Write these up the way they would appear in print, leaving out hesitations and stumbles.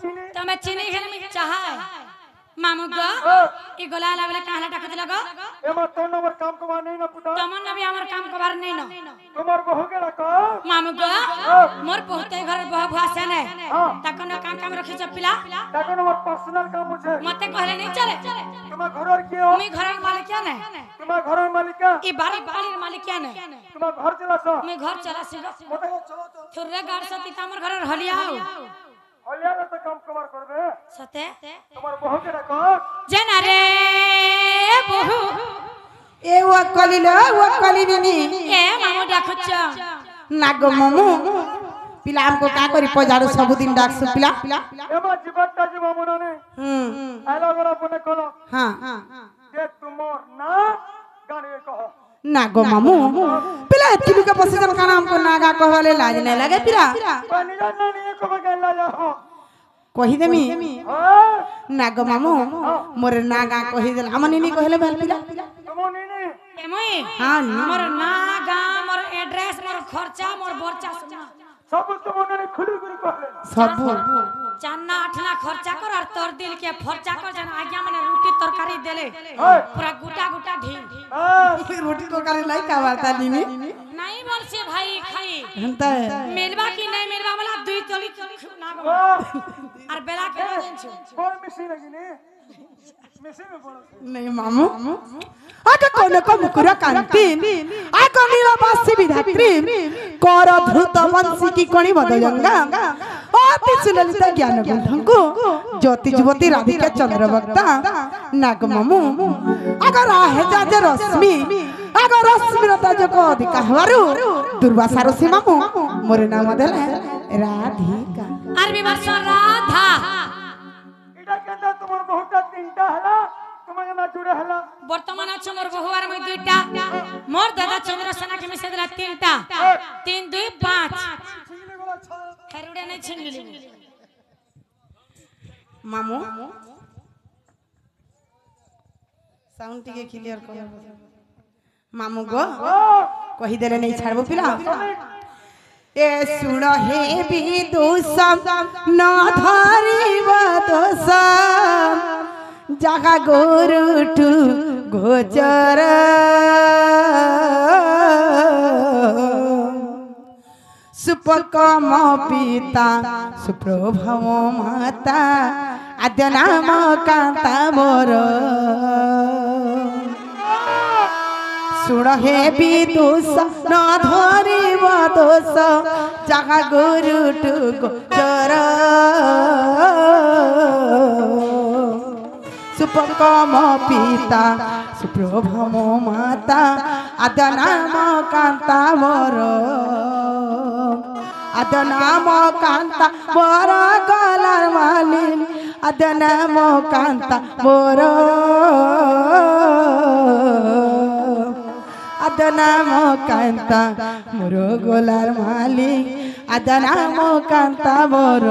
चीनी तमे चीनी खेल में चाहा मामू गो ई गोला लावले काहला टाक दिला गो एमा तो नंबर काम कमा नहीं ना पुता तमन नबी हमर काम कबार नहीं न तुम्हार बहू के रखा मामू गो मोर बहुते घर बह भाषा ने ताको न काम काम रखि छ पिला ताको नंबर पर्सनल काम मुझे मते कहले नहीं चले तुम्हार घर और के हो मी घर मालिक क्या ने तुम्हार घर मालिक का ई बारी बाली मालिक क्या ने तुम्हार घर चला सो मी घर चला सी मते चलो तो थुरे गाड़ सती हमर घर हलिया हलिया तो काम कमार करबे सते तुम्हार बहू के रखा जना रे बहु ए वो कलिनी ए मामू डाकुच नागो मामू पिला हमको का करी पजारो सब दिन डाक सु पिला एमा जीवटा जीव मने आलो गरा पने कलो हां जे तुमर ना गाने कहो नागो मामू पिला तिलु के पसिजन का नाम को नागा कहले लाज नहीं लगे पिला पानी जाना नहीं को बगैला जाओ कहि देमी हां नागो मामू मोर नागा कहि देल हमनी नी कहले बेल पिला तुमनी नहीं एमई हां मोर नागा मोर एड्रेस मोर खर्चा मोर बर्चा सब तुमने खुली गुरु कहले सब चान्ना आठना खर्चा कर और तोर दिल के खर्चा कर जन आज्ञा माने रोटी तरकारी देले पूरा गुटा गुटा ढील रोटी तो करे लाई का वार्ता नीनी नहीं बोल से भाई खाई हंता मिलबा की नहीं मिलबा वाला दुई तली नागो और बेला के दिन छ कौन मिसी लगी ने मिसी में बोलो नहीं मामू आका कोन को मुकुरा कांति आका नीला बासी विधात्री कर धृत वंशी की कणी मदयंगा अति सुललित ज्ञान गुंधंको ज्योति जुवती राधिका चंद्रभक्ता नाग मामू अगर आहे जाज रश्मि अगर रश्मि रता जको अधिका हवारु दुर्वासा ऋषि मामू मोर नाम देले राधिका अरबी वर्ष राधा इडा केंदा तुमर बहुटा तीनटा हला तुमगे ना जुड़े हला वर्तमान छ मोर बहुवार में दुईटा मोर दादा चंद्रसेना के मिसे दिला तीनटा 3 2 5 खरुड़े नहीं छीन गेली मामू साउंड टिके क्लियर कर मामू गो कहि देले नहीं छाड़बो पिला ए सुण हे विदुष न धरिब दोष जागा गोरुठु गोचर सुपकम पिता सुप्रभव माता आद्य नाम कांता मोर सुण हे विदुष न धरिब दोष जागा गुरुटु गोचर सुपकम पिता सुप्रभव माता आद्य नाम कांता मोर आद्य नाम कांता मोर गलार माली आद्य नाम कांता मोर आद्य नाम कांता मोर गलार माली आद्य नाम कांता मोर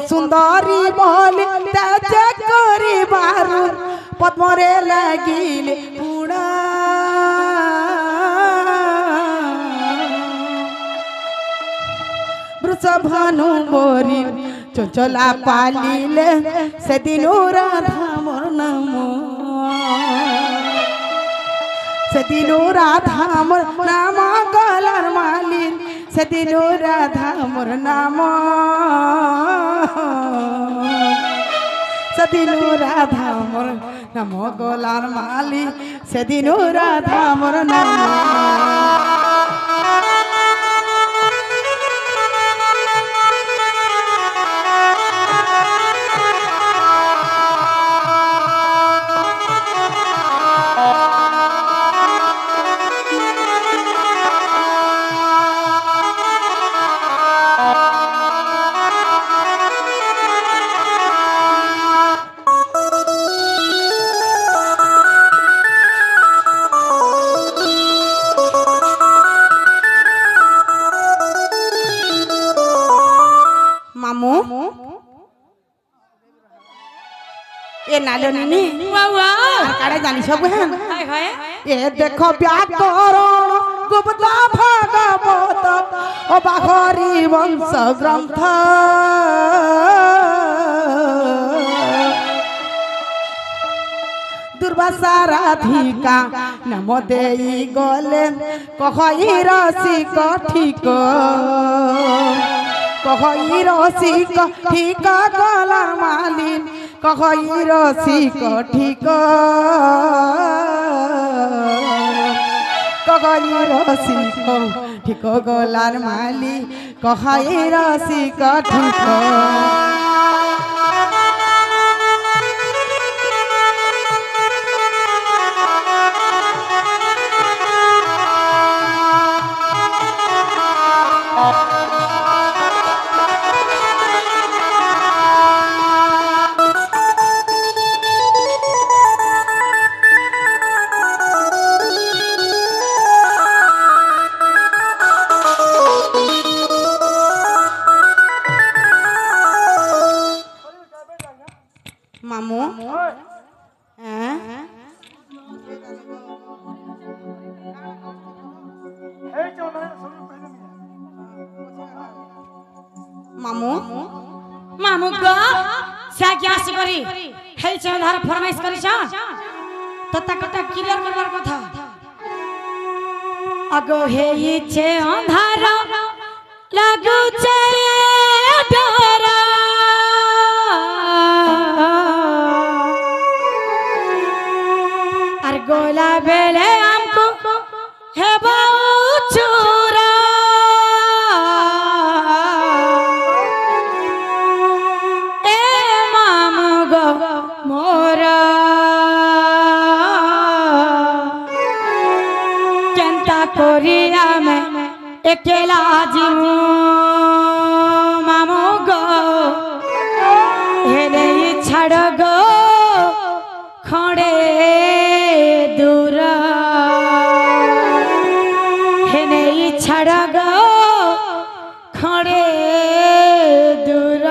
सुंदरी बोले तेज करी बारू पद्मरे लागिले पुणा वृषभानु मोरी चोचला पालिले से दिनो राधा मोर नाम से दिनो राधा मोर नाम गलार मालिन से दिनो राधा मोर नाम से दिनो राधा मोर नाम गलार माली से दिनो राधा मोर नाम নালনিনি ওয়া আর কাড়ে জানি সব হ্যাঁ হায় হায় এ দেখো ব্যাকরণ গুপ্ত ভাগবত ও বাঘরি বংশ গ্রন্থ দুর্বাসা রাধিকা নাম দেই গলেন কহই রসিক ঠিক কহই রসিক ঠিক গলার মালিন কহই রসিক ঠিক কহই রসিক ঠিক গলার মালি কহই রসিক ঠিক মামু হ্যাঁ এই যে ওনার শরীর পেলে মামু মামু গো সে কি আসি করি হেই চৌধার ফরমাইশ করিছ তো তাকটা ক্লিয়ার করবার কথা আগো হেইছে অন্ধার লাগুছে ডর আর গোলা বেলে আমকো হেবা চোরা এ মামু গো মোরা কেনতা করি আমি একলা জীবু মামু গো হেলে ছাড় গো খড়ে দূর হেনে ছাড় গো খড়ে দূর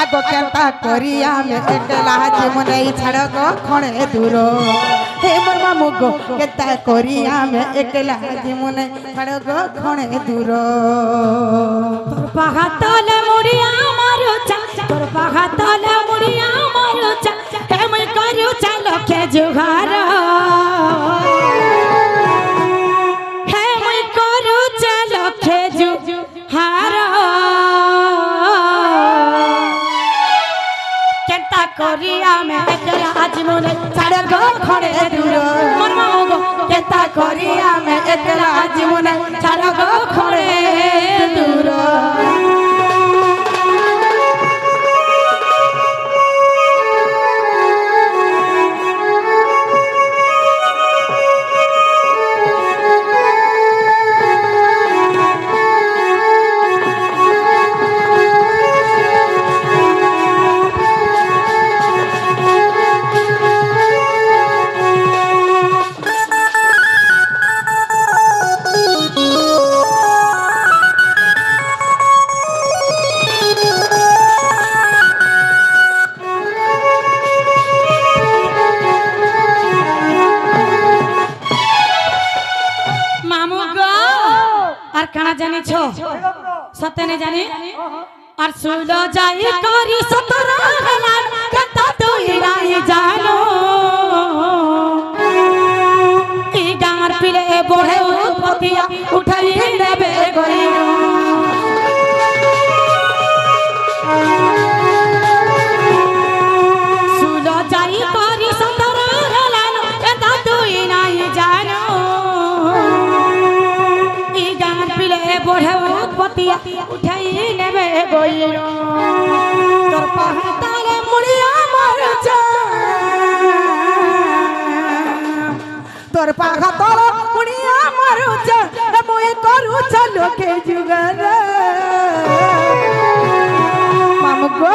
আগো কেনতা করি আমি একলা জীবন ছাড় গো খড়ে দূর হে মোর মামু গো কেনতা করি আমি একলা জীবন ছাড় গো খড়ে দূর তোর পাখা তলে মুড়ি আমার চা তোর পাখা তলে মুড়ি আমার চা কেমন করু চালো কে জুঘার হে মই করু চালো কে জুঘার করি আমি একলা জীবনে ছাড় গো খড়ে দূর মোর মামু গো কেতা করি আমি একলা জীবনে ছাড় গো খড়ে দূর सत्य नहीं जानी और सुनो जाई करी सतरा हलाल कता तो इराई जानो ई डांगर पिले बोढ़े उपतिया उठाई लेबे गइनो सुनो बढ़े पतिया उठाई नेबे गोइरो तोर पहाताले मुड़िया मर जा तोर पहाताले मुड़िया मर जा मुई करू चलो के जुगार मामुगो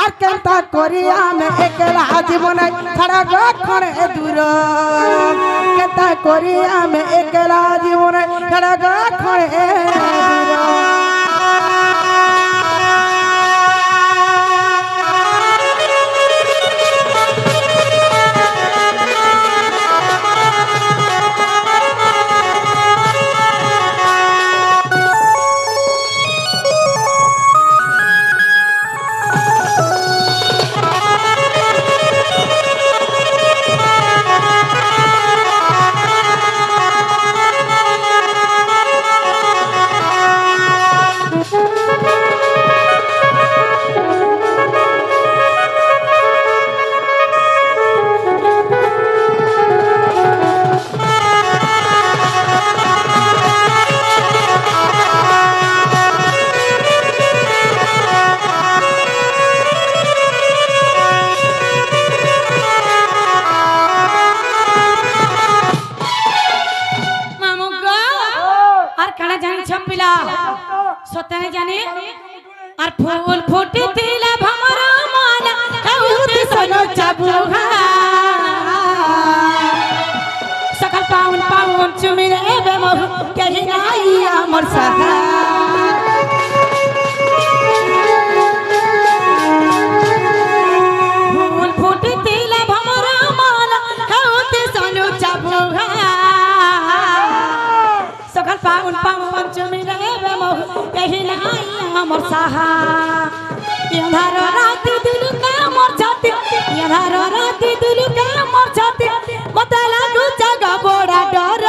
আর কেনতা করি আমি একলা জীবন ছাড়া গখনে দূর কেনতা করি আমি একলা জীবন ছাড়া গখনে দূর सतने जाने और फूल फूटी तिला भमरा माला कउत सनो चाबुहा सकल पाउन पाउन चुमिरे बे मोह कहि नाई अमर सहा फूल फूटी तिला भमरा माला कउत सनो चाबुहा सकल पाउन पाउन चुमिरे बे मोह कहि नाई अमर सहा यधार रात दिल का मोर छाती यधार रात दिल का मोर छाती मते लागु जगा बड़ा डर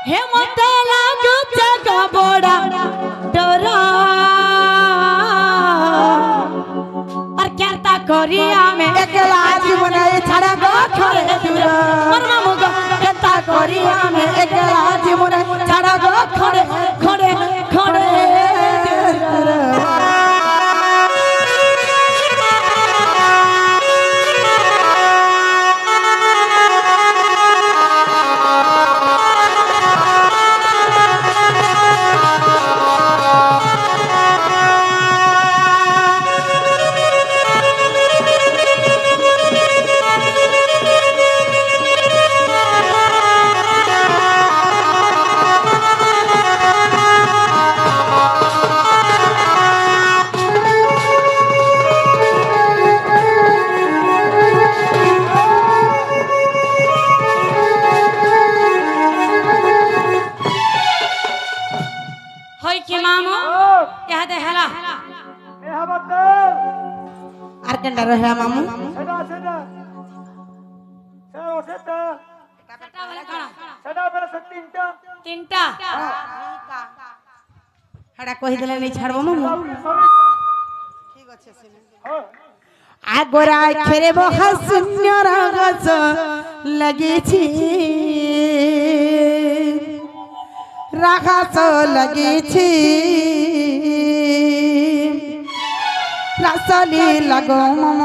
हे मते लागु जगा बड़ा डर और केता करी आमे एकला जीवन छाड़ा गखरे दूर मरमा मुग केता करी आमे एकला जीवन छाड़ा गखरे खड़े खड़े रहा मामू सेटा सेटा सेटा सेटा सेटा वाला कणा सेटा बेला से तीनटा तीनटा हड़ा कहि देले नै छाड़बो मामू ठीक अछि सिने हां आगोरा खेरे बहा शून्य रगस लगेछि रागास लगेछि रसलीला गो मम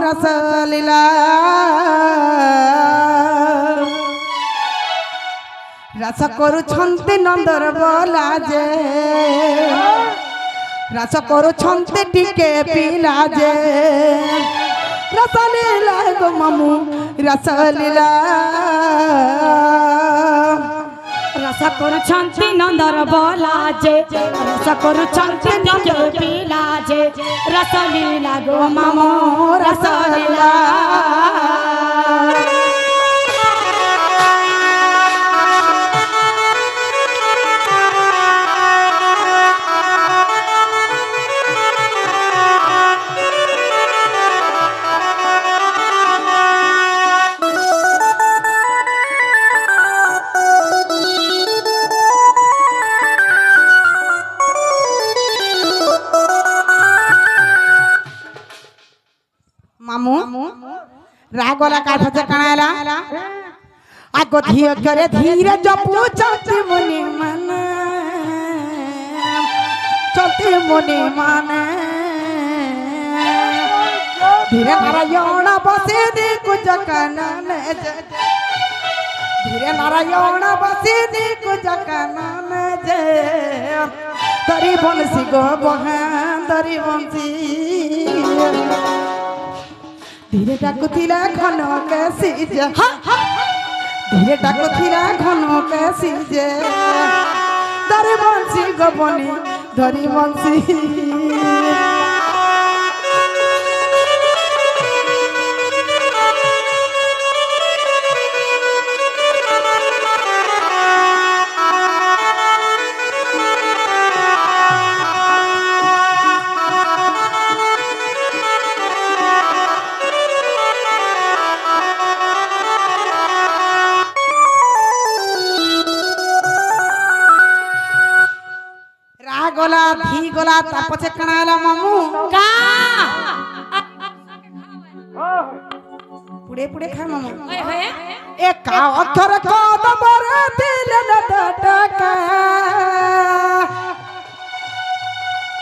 रसलीला रस करुछन्ते नंदर बोला जे रस करुछन्ते टिके पिला जे रसलीला गो ममु रसलीला रस करुछन्ते नंदर बोला जे रस करुछन्ते टिके पिला जे रसलीला गो ममु रसलीला रागोला काठचे कणायला आगो धियो करे धीरे जपू चलती मुनि मन चलती मुनि मन धीरे नारायण बसे दी कुछ कानन धीरे नारायण बसे दी कुछ कानन जे दरी बंसी गो बहान दरी बंसी धीरे डाकुथिला घन कैसी जे धीरे डाकुथिला घन कैसी जे दरी बंसी गो बनी दरी बंसी गोला धी गोला तापचे कणायला मामू का पुढे पुढे खा मामू होय होय एका अथर कदमर तिल नटका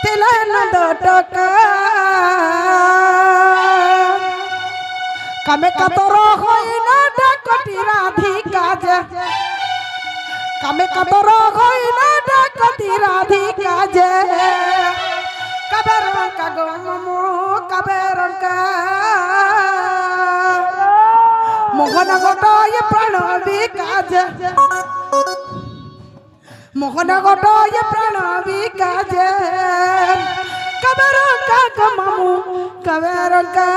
तिल नटका कमे कतरो होइना डकटी राधिका जे कमे कतरो होइना डकटी राधिका जे कबेरन का गो ममो कबेरन का मोहन गोटो ये प्राण विकाज मोहन गोटो ये प्राण विकाज कबेरन का गो ममो कबेरन का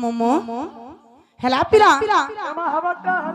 मोमो हेला पिला हवा का